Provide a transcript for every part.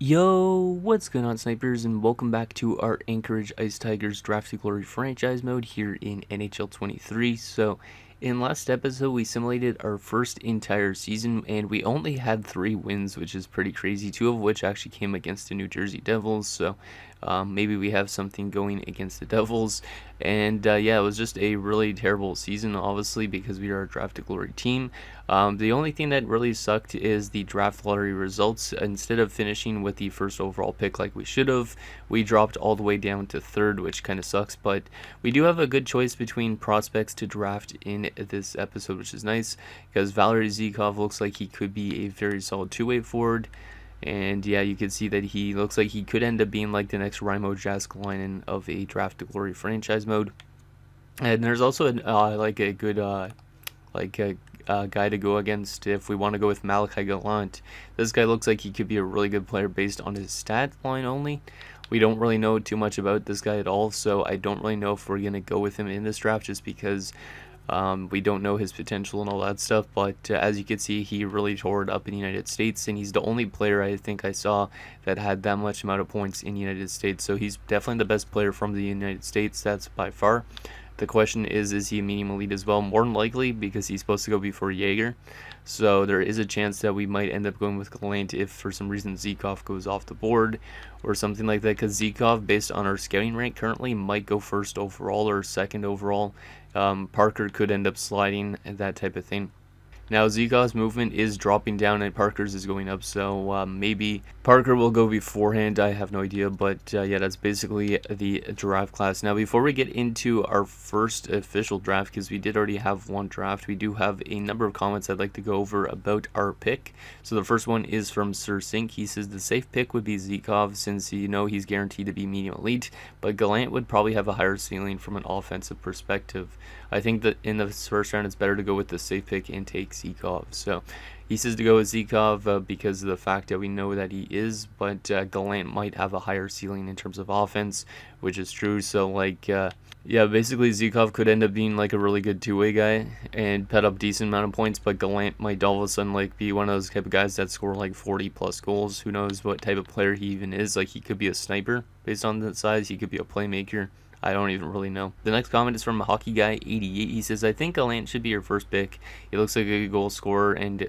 Yo, what's going on, snipers, and welcome back to our Anchorage Ice Tigers Draft to Glory franchise mode here in NHL 23. So, in last episode, we simulated our first entire season, and we only had 3 wins, which is pretty crazy, 2 of which actually came against the New Jersey Devils, so maybe we have something going against the Devils. And yeah, it was just a really terrible season, obviously, because we are a Draft to Glory team. The only thing that really sucked is the draft lottery results. Instead of finishing with the first overall pick like we should have, we dropped all the way down to 3rd, which kind of sucks. But we do have a good choice between prospects to draft in this episode, which is nice, because Valery Zykov looks like he could be a very solid two-way forward. And yeah, you can see that he looks like he could end up being like the next Raimo Jääskeläinen of a Draft to Glory franchise mode. And there's also a good guy to go against if we want to go with Malachi Gallant. This guy looks like he could be a really good player based on his stat line only. We don't really know too much about this guy at all, so I don't really know if we're going to go with him in this draft just because we don't know his potential and all that stuff. But as you can see, he really tore it up in the United States, and he's the only player I think I saw that had that much amount of points in the United States. So he's definitely the best player from the United States, that's by far. The question is he a medium elite as well? More than likely, because he's supposed to go before Jaeger. So there is a chance that we might end up going with Gallant if for some reason Zykov goes off the board or something like that, because Zykov, based on our scouting rank currently, might go 1st overall or 2nd overall. Parker could end up sliding and that type of thing. Now, Zykov's movement is dropping down and Parker's is going up, so maybe Parker will go beforehand. I have no idea, but yeah, that's basically the draft class. Now, before we get into our first official draft, because we did already have one draft, we do have a number of comments I'd like to go over about our pick. So the first one is from Sir Sink. He says the safe pick would be Zykov, since he's guaranteed to be medium elite, but Gallant would probably have a higher ceiling from an offensive perspective. I think that in the first round, it's better to go with the safe pick and take Zykov. So he says to go with Zykov because of the fact that we know that he is, but Gallant might have a higher ceiling in terms of offense, which is true. So yeah, basically Zykov could end up being like a really good two-way guy and put up decent amount of points, but Gallant might all of a sudden like be one of those type of guys that score like 40 plus goals. Who knows what type of player he even is? Like, he could be a sniper based on the size. He could be a playmaker. I don't even really know. The next comment is from Hockey Guy 88. He says, I think Gallant should be your first pick. He looks like a good goal scorer, and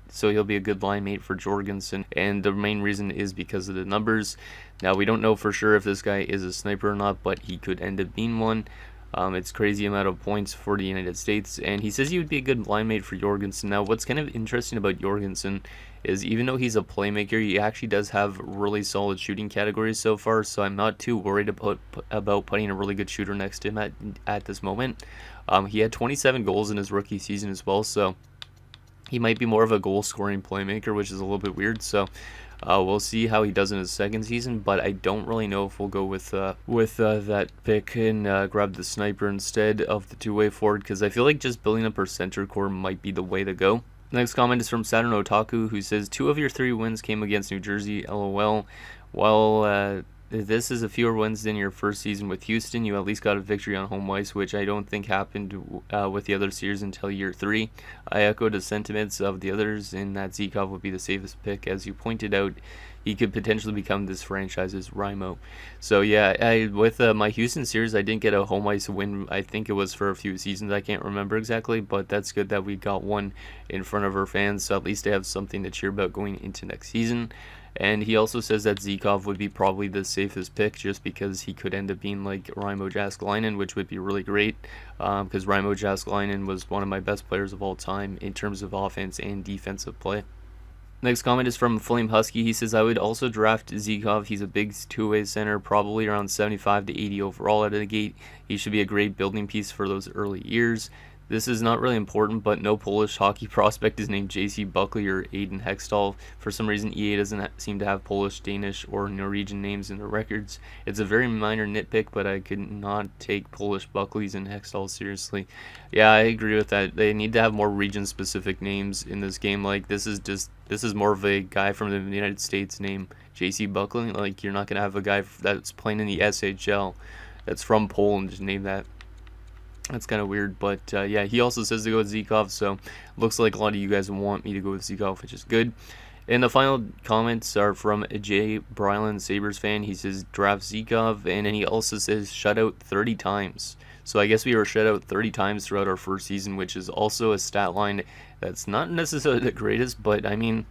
so he'll be a good line mate for Jorgensen. And the main reason is because of the numbers. Now, we don't know for sure if this guy is a sniper or not, but he could end up being one. It's crazy amount of points for the United States, and he says he would be a good line mate for Jorgensen. Now, what's kind of interesting about Jorgensen is even though he's a playmaker, he actually does have really solid shooting categories so far, so I'm not too worried about putting a really good shooter next to him at this moment. He had 27 goals in his rookie season as well, so he might be more of a goal-scoring playmaker, which is a little bit weird. So we'll see how he does in his second season, but I don't really know if we'll go with that pick and grab the sniper instead of the two-way forward, because I feel like just building up our center core might be the way to go. Next comment is from Saturn Otaku, who says 2 of your 3 wins came against New Jersey. LOL. Well, this is a fewer wins than your first season with Houston. You at least got a victory on home ice, which I don't think happened with the other series until year 3. I echo the sentiments of the others in that Zykov would be the safest pick. As you pointed out, he could potentially become this franchise's Raimo. So yeah, with my Houston series, I didn't get a home ice win. I think it was for a few seasons. I can't remember exactly, but that's good that we got one in front of our fans. So at least they have something to cheer about going into next season. And he also says that Zykov would be probably the safest pick just because he could end up being like Raimo Jääskeläinen, which would be really great because Raimo Jääskeläinen was one of my best players of all time in terms of offense and defensive play. Next comment is from Flame Husky. He says, I would also draft Zykov. He's a big two-way center, probably around 75 to 80 overall out of the gate. He should be a great building piece for those early years. This is not really important, but no Polish hockey prospect is named J.C. Buckley or Aiden Hextall. For some reason, EA doesn't seem to have Polish, Danish, or Norwegian names in their records. It's a very minor nitpick, but I could not take Polish Buckleys and Hextall seriously. Yeah, I agree with that. They need to have more region-specific names in this game. Like, this is more of a guy from the United States named J.C. Buckley. Like, you're not going to have a guy that's playing in the SHL that's from Poland just name that. That's kind of weird, but yeah, he also says to go with Zykov, so looks like a lot of you guys want me to go with Zykov, which is good. And the final comments are from Jay Brylan, Sabres fan. He says draft Zikov, and then he also says shutout 30 times. So I guess we were shut out 30 times throughout our first season, which is also a stat line that's not necessarily the greatest, but I mean,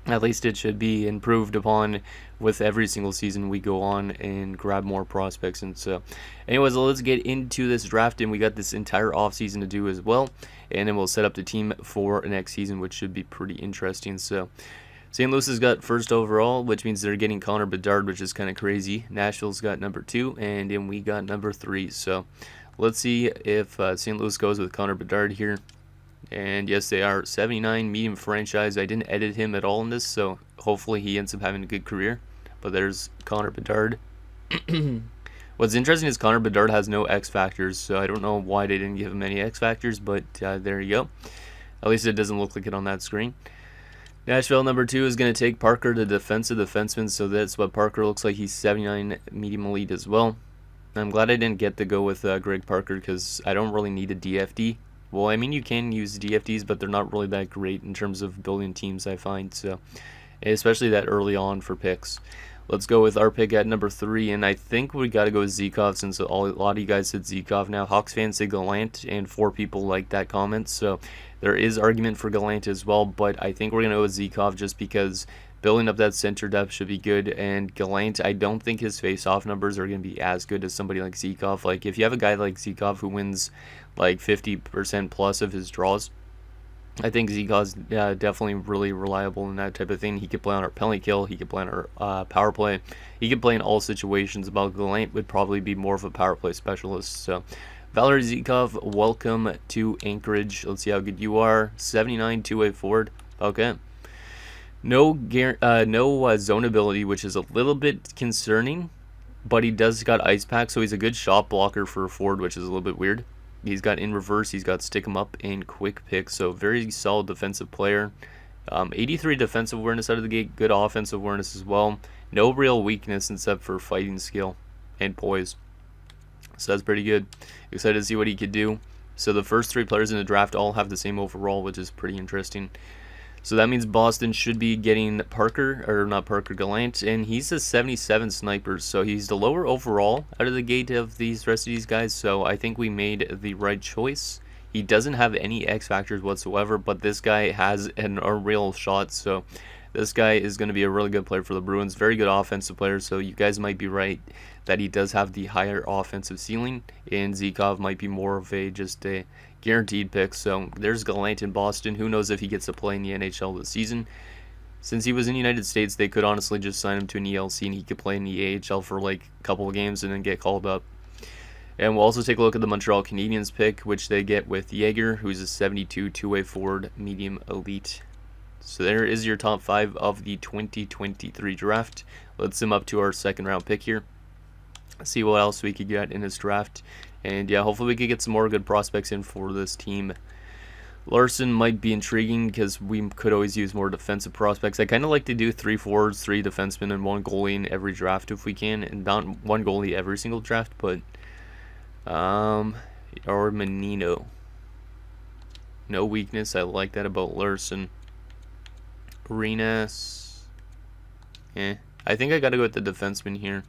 at least it should be improved upon with every single season we go on and grab more prospects. And so anyways, let's get into this draft, and we got this entire offseason to do as well, and then we'll set up the team for next season, which should be pretty interesting. So St. Louis has got first overall, which means they're getting Connor Bedard, which is kind of crazy. Nashville's got number 2, and then we got number 3. So let's see if St. Louis goes with Connor Bedard here. And yes, they are 79 medium franchise. I didn't edit him at all in this, so hopefully he ends up having a good career. But there's Connor Bedard. What's interesting is Connor Bedard has no X factors, so I don't know why they didn't give him any X factors, but there you go. At least it doesn't look like it on that screen. Nashville number 2 is going to take Parker, the defensive defenseman, so that's what Parker looks like. He's 79 medium elite as well. I'm glad I didn't get to go with Greg Parker because I don't really need a DFD. Well, I mean, you can use DFDs, but they're not really that great in terms of building teams, I find. So, especially that early on for picks. Let's go with our pick at number 3, and I think we got to go with Zikov since a lot of you guys said Zikov. Now, Hawks fans say Gallant, and 4 people like that comment, so there is argument for Gallant as well, but I think we're going to go with Zikov just because building up that center depth should be good, and Gallant, I don't think his face-off numbers are going to be as good as somebody like Zikov. Like, if you have a guy like Zikov who wins like 50% plus of his draws, I think Zikov's definitely really reliable in that type of thing. He could play on our penalty kill, he could play on our power play, he could play in all situations. About Gallant would probably be more of a power play specialist. So Valery Zikov, welcome to Anchorage. Let's see how good you are. 79 two-way forward. Okay. No zone ability, which is a little bit concerning, but he does got ice pack, so he's a good shot blocker for a forward, which is a little bit weird. He's got in reverse, he's got stick him up and quick pick, so very solid defensive player. 83 defensive awareness out of the gate, good offensive awareness as well. No real weakness except for fighting skill and poise. So that's pretty good. Excited to see what he could do. So the first 3 players in the draft all have the same overall, which is pretty interesting. So that means Boston should be getting Gallant, and he's a 77 sniper, so he's the lower overall out of the gate of these rest of these guys, so I think we made the right choice. He doesn't have any X factors whatsoever, but this guy has a real shot, so this guy is going to be a really good player for the Bruins. Very good offensive player, so you guys might be right that he does have the higher offensive ceiling, and Zikov might be more of just a guaranteed pick. So there's Gallant in Boston. Who knows if he gets to play in the NHL this season. Since he was in the United States, they could honestly just sign him to an ELC and he could play in the AHL for like a couple of games and then get called up. And we'll also take a look at the Montreal Canadiens pick, which they get with Yeager, who's a 72 two-way forward, medium elite. So there is your top 5 of the 2023 draft. Let's sum up to our second round pick here. See what else we could get in this draft. And yeah, hopefully we could get some more good prospects in for this team. Larson might be intriguing because we could always use more defensive prospects. I kind of like to do 3 forwards, 3 defensemen, and 1 goalie in every draft if we can. And not 1 goalie every single draft, but or Menino. No weakness. I like that about Larson. Arenas. I think I got to go with the defenseman here.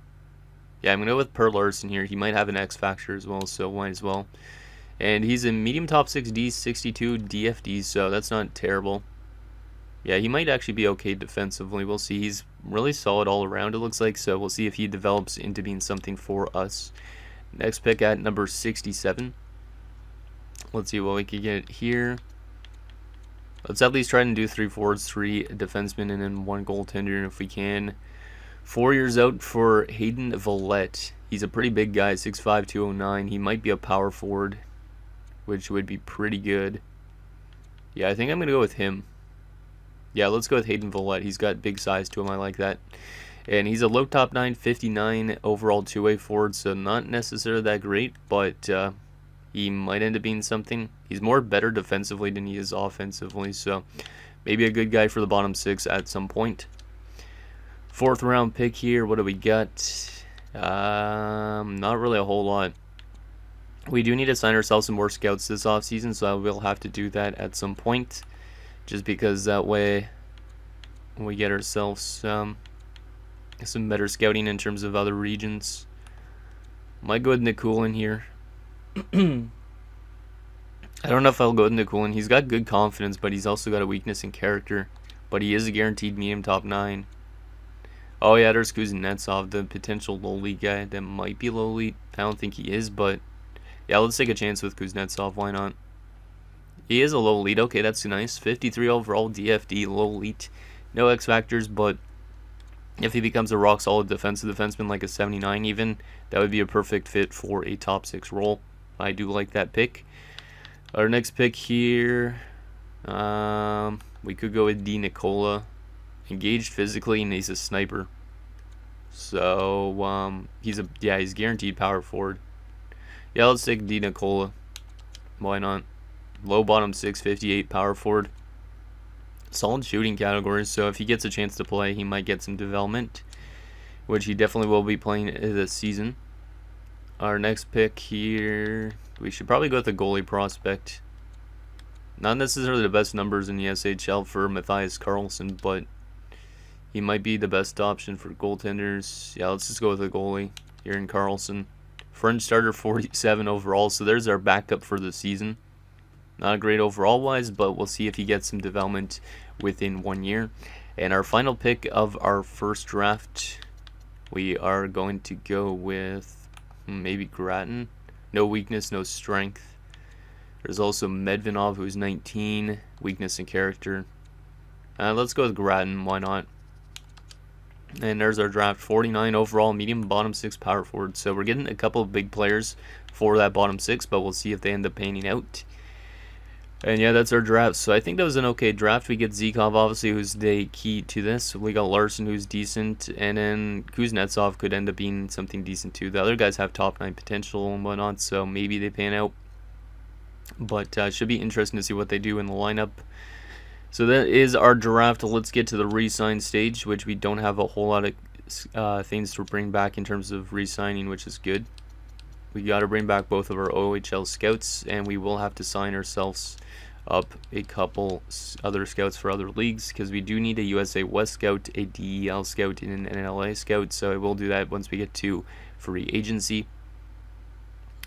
Yeah, I'm going to go with Per Larson here. He might have an X factor as well, so might as well. And he's a medium top 6D, 62 DFD, so that's not terrible. Yeah, he might actually be okay defensively. We'll see. He's really solid all around, it looks like, so we'll see if he develops into being something for us. Next pick at number 67. Let's see what we can get here. Let's at least try and do 3 forwards, 3 defensemen, and then 1 goaltender if we can. 4 years out for Hayden Vallette. He's a pretty big guy, 6'5", 209. He might be a power forward, which would be pretty good. Yeah, I think I'm going to go with him. Yeah, let's go with Hayden Vallette. He's got big size to him. I like that. And he's a low top 9, 59 overall two-way forward, so not necessarily that great, but he might end up being something. He's more better defensively than he is offensively, so maybe a good guy for the bottom 6 at some point. 4th round pick here. What do we got? Not really a whole lot. We do need to sign ourselves some more scouts this offseason, so I will have to do that at some point. Just because that way we get ourselves some better scouting in terms of other regions. Might go with Nikulin here. I don't know if I'll go with Nikulin. He's got good confidence, but he's also got a weakness in character. But he is a guaranteed medium top 9. Oh yeah, there's Kuznetsov, the potential low elite guy that might be low elite. I don't think he is, but yeah, let's take a chance with Kuznetsov. Why not? He is a low elite. Okay, that's nice. 53 overall, DFD, low elite. No X factors, but if he becomes a rock solid defensive defenseman like a 79 even, that would be a perfect fit for a top 6 role. I do like that pick. Our next pick here, we could go with D. Nicola. Engaged physically, and he's a sniper. So, he's guaranteed power forward. Yeah, let's take D. Nicola. Why not? Low bottom 6, 58 power forward. Solid shooting categories, so if he gets a chance to play, he might get some development, which he definitely will be playing this season. Our next pick here, we should probably go with the goalie prospect. Not necessarily the best numbers in the SHL for Matthias Karlsson, but he might be the best option for goaltenders. Yeah, let's just go with the goalie here in Karlsson. French starter, 47 overall, so there's our backup for the season. Not great overall wise, but we'll see if he gets some development within 1 year. And our final pick of our first draft, we are going to go with maybe Grattan. No weakness, no strength. There's also Medvinov, who's 19, weakness and character. Let's go with Grattan, why not? And there's our draft, 49 overall, medium, bottom 6 power forward. So we're getting a couple of big players for that bottom 6, but we'll see if they end up panning out. And yeah, that's our draft. So I think that was an okay draft. We get Zikov, obviously, who's the key to this. We got Larson, who's decent. And then Kuznetsov could end up being something decent too. The other guys have top 9 potential and whatnot, so maybe they pan out. But it should be interesting to see what they do in the lineup. So that is our draft. Let's get to the re-sign stage, which we don't have a whole lot of things to bring back in terms of re-signing, which is good. We got to bring back both of our OHL scouts, and we will have to sign ourselves up a couple other scouts for other leagues, because we do need a USA West scout, a DEL scout, and an NLA scout. So I will do that once we get to free agency.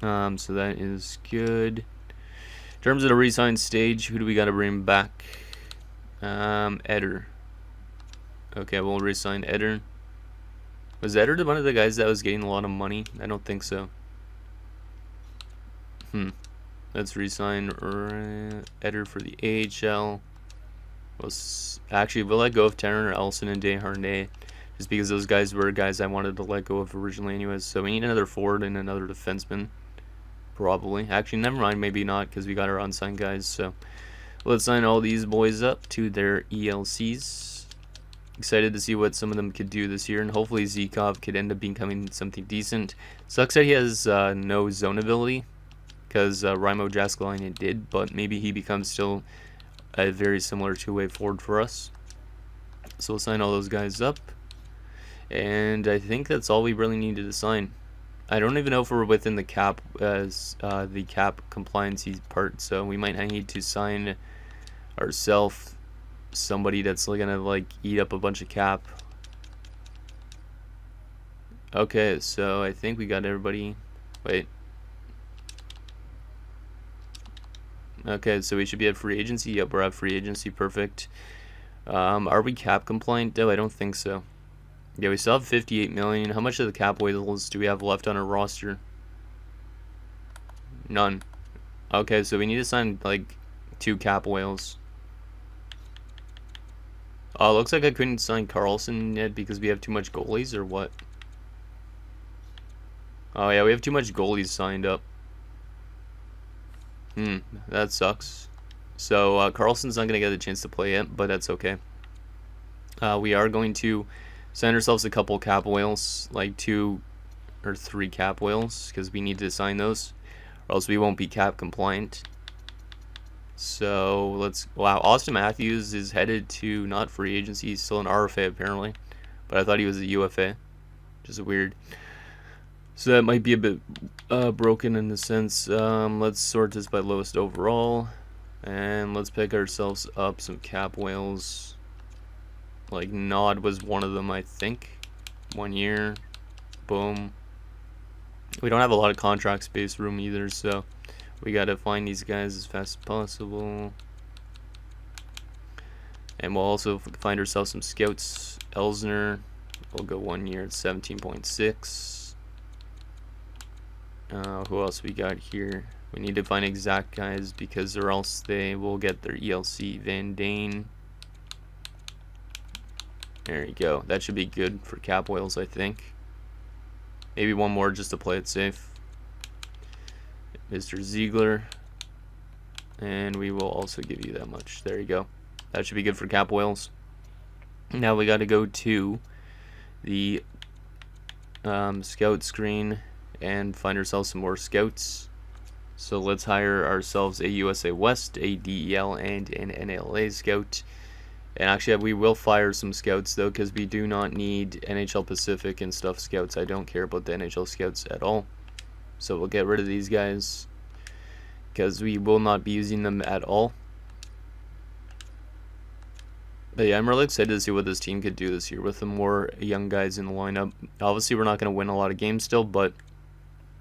So that is good. In terms of the re-sign stage, who do we got to bring back? Eder. Okay, we'll re-sign Eder. Was Eder one of the guys that was getting a lot of money? I don't think so. Let's re-sign Eder for the AHL. We'll let go of Tanner Elson and Desharnais, just because those guys were guys I wanted to let go of originally anyways. So we need another forward and another defenseman. Probably. Actually, never mind, maybe not, because we got our unsigned guys. So let's sign all these boys up to their ELCs. Excited to see what some of them could do this year, and hopefully Zikov could end up becoming something decent. Sucks that he has no zone ability, because Raimo Jaskalainen did, but maybe he becomes still a very similar two-way forward for us. So we'll sign all those guys up, and I think that's all we really needed to sign. I don't even know if we're within the cap as the cap compliancy part, so we might need to sign ourselves somebody that's gonna like eat up a bunch of cap. Okay, so I think we got everybody. Wait. Okay, so we should be at free agency. Yep, we're at free agency. Perfect. Are we cap compliant? No, I don't think so. Yeah, we still have 58 million. How much of the cap whales do we have left on our roster? None. Okay, so we need to sign like 2 cap whales. Oh, looks like I couldn't sign Karlsson yet because we have too much goalies, or what? Oh yeah, we have too much goalies signed up. That sucks. So Karlsson's not gonna get a chance to play yet, but that's okay. We are going to sign ourselves a couple cap whales, like 2 or 3 cap whales, because we need to sign those, or else we won't be cap compliant. So wow, Austin Matthews is headed to not free agency, he's still an RFA apparently, but I thought he was a UFA, just weird. So that might be a bit broken in the sense. Let's sort this by lowest overall, and let's pick ourselves up some cap whales. Like Nod was one of them, I think. 1 year. Boom. We don't have a lot of contract space room either, so we gotta find these guys as fast as possible. And we'll also find ourselves some scouts. Elsner, we'll go 1 year at 17.6. Who else we got here? We need to find exact guys because or else they will get their ELC. Van Dane. There you go. That should be good for cap whales, I think. Maybe one more just to play it safe. Mr. Ziegler. And we will also give you that much. There you go. That should be good for cap whales. Now we got to go to the scout screen and find ourselves some more scouts. So let's hire ourselves a USA West, a DEL, and an NLA scout. And actually, we will fire some scouts though, because we do not need NHL Pacific and stuff scouts. I don't care about the NHL scouts at all. So we'll get rid of these guys because we will not be using them at all. But yeah, I'm really excited to see what this team could do this year with the more young guys in the lineup. Obviously, we're not going to win a lot of games still, but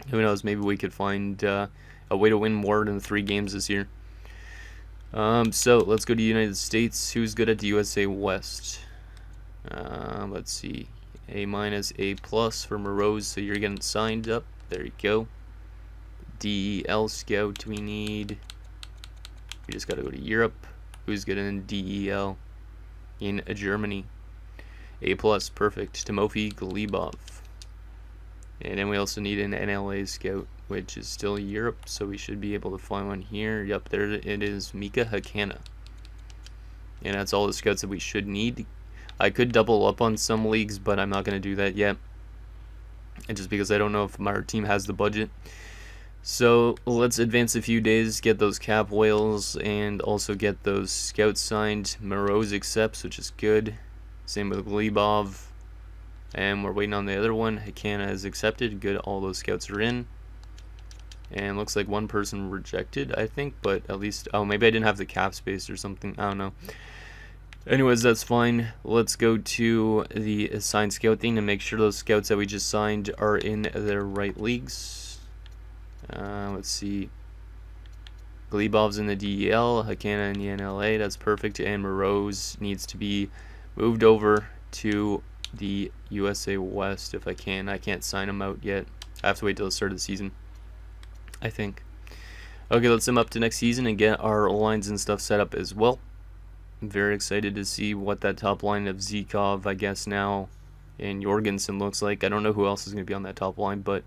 who knows? Maybe we could find a way to win more than 3 games this year. So let's go to United States. Who's good at the USA West? Let's see. A-, A+ for Morose, so you're getting signed up. There you go. DEL scout we need. We just got to go to Europe. Who's good in DEL? In Germany. A+, perfect. Timofey Glebov. And then we also need an NLA scout, which is still Europe, so we should be able to find one here. Yep, there it is, Mika Hakanna. And that's all the scouts that we should need. I could double up on some leagues, but I'm not going to do that yet. And just because I don't know if our team has the budget. So let's advance a few days, get those cap whales, and also get those scouts signed. Morose accepts, which is good. Same with Glebov. And we're waiting on the other one. Hakanna has accepted. Good, all those scouts are in. And looks like one person rejected, I think, but at least, oh, maybe I didn't have the cap space or something. I don't know. Anyways, that's fine. Let's go to the assigned scout thing and make sure those scouts that we just signed are in their right leagues. Let's see. Glebov's in the DEL, Hakanna in the NLA. That's perfect. And Morose needs to be moved over to the USA West if I can. I can't sign him out yet. I have to wait till the start of the season, I think. Okay, let's sum up to next season and get our lines and stuff set up as well. I'm very excited to see what that top line of Zikov, I guess now, and Jorgensen looks like. I don't know who else is going to be on that top line, but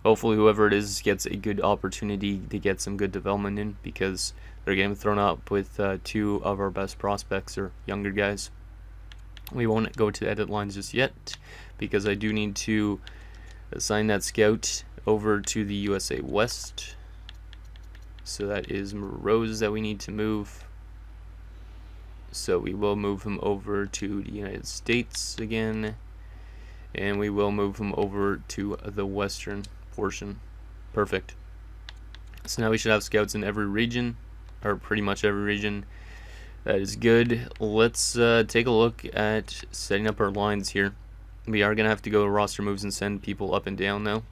hopefully whoever it is gets a good opportunity to get some good development in, because they're getting thrown up with 2 of our best prospects or younger guys. We won't go to edit lines just yet because I do need to assign that scout over to the USA West. So that is Morose that we need to move. So we will move him over to the United States again. And we will move him over to the western portion. Perfect. So now we should have scouts in every region, or pretty much every region. That is good. Let's take a look at setting up our lines here. We are going to have to go to roster moves and send people up and down now.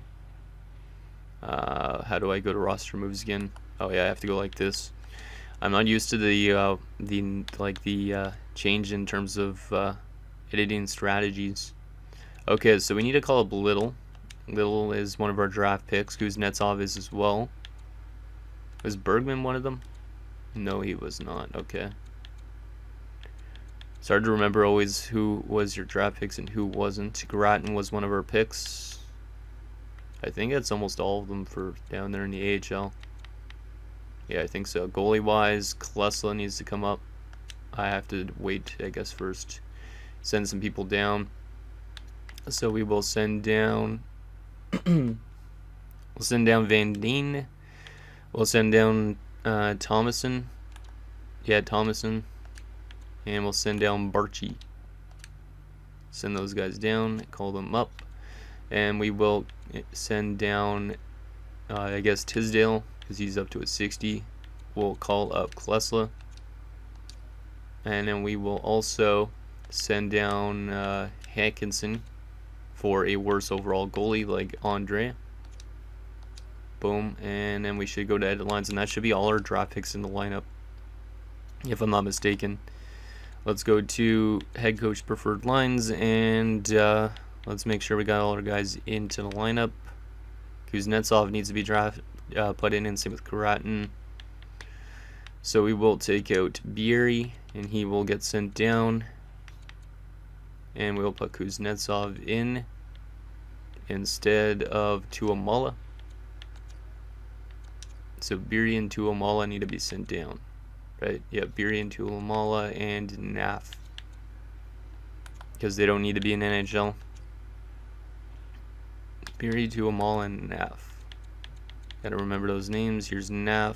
How do I go to roster moves again? Oh yeah, I have to go like this. I'm not used to the change in terms of editing strategies. Okay, so we need to call up Little. Little is one of our draft picks. Kuznetsov is as well. Was Bergman one of them? No, he was not. Okay. It's hard to remember always who was your draft picks and who wasn't. Grattan was one of our picks. I think it's almost all of them for down there in the AHL. Yeah, I think so. Goalie-wise, Klesla needs to come up. I have to wait, I guess, first. Send some people down. So we will send down... we'll send down Van Deen. We'll send down Thomason. Yeah, Thomason. And we'll send down Barchi. Send those guys down, call them up. And we will send down, I guess, Tisdale, because he's up to a 60. We'll call up Klesla. And then we will also send down Hankinson for a worse overall goalie like Andre. Boom, and then we should go to edit lines, and that should be all our draft picks in the lineup, if I'm not mistaken. Let's go to head coach preferred lines, and let's make sure we got all our guys into the lineup. Kuznetsov needs to be put in, and same with Karatin. So we will take out Beery, and he will get sent down. And we'll put Kuznetsov in instead of Tuomala. So Beery and Tuomala need to be sent down. Right? Yeah, Beery and Tuomala and Naf. Because they don't need to be in NHL. Beery, Tuomala, and Naf. Gotta remember those names. Here's Naf,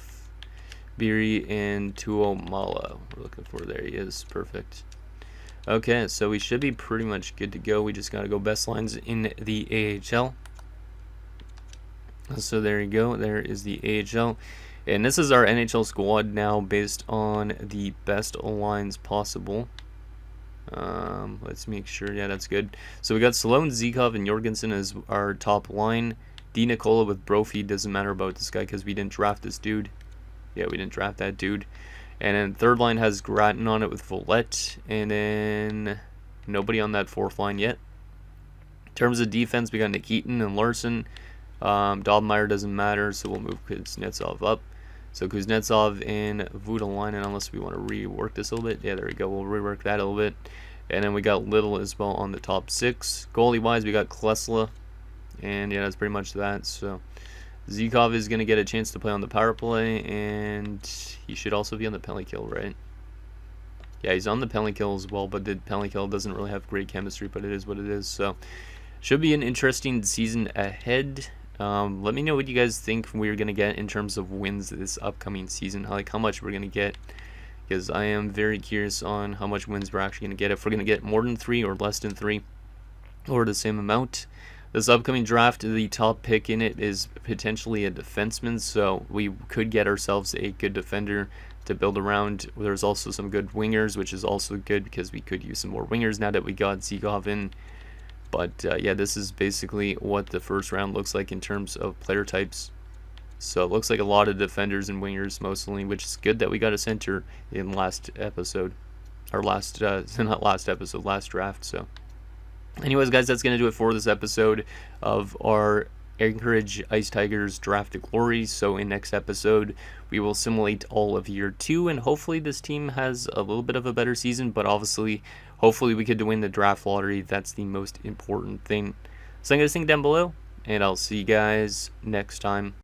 Beery, and Tuomala. We're looking for, there he is. Perfect. Okay, so we should be pretty much good to go. We just gotta go best lines in the AHL. So there you go. There is the AHL. And this is our NHL squad now based on the best lines possible. Let's make sure. Yeah, that's good. So we got Sloan, Zikov, and Jorgensen as our top line. D. Nicola with Brophy. Doesn't matter about this guy because we didn't draft this dude. Yeah, we didn't draft that dude. And then third line has Grattan on it with Villette. And then nobody on that fourth line yet. In terms of defense, we got Nikitin and Larson. Dobmeyer doesn't matter, so we'll move Kuznetsov up. So Kuznetsov and Voutilainen, unless we want to rework this a little bit. Yeah, there we go. We'll rework that a little bit. And then we got Little as well on the top 6. Goalie-wise, we got Klesla. And yeah, that's pretty much that. So Zikov is going to get a chance to play on the power play, and he should also be on the penalty kill, right? Yeah, he's on the penalty kill as well, but the penalty kill doesn't really have great chemistry, but it is what it is. So should be an interesting season ahead. Let me know what you guys think we're going to get in terms of wins this upcoming season, like how much we're going to get, because I am very curious on how much wins we're actually going to get, if we're going to get more than 3 or less than 3 or the same amount. This upcoming draft, the top pick in it is potentially a defenseman, so we could get ourselves a good defender to build around. There's also some good wingers, which is also good because we could use some more wingers now that we got Zikov in. But yeah, this is basically what the first round looks like in terms of player types. So it looks like a lot of defenders and wingers mostly, which is good that we got a center in last episode. Or last, not last episode, last draft. So anyways, guys, that's going to do it for this episode of our Anchorage Ice Tigers Draft to Glory. So in next episode, we will simulate all of year 2, and hopefully this team has a little bit of a better season, but obviously, hopefully we could win the draft lottery. That's the most important thing. So I'm going to think down below, and I'll see you guys next time.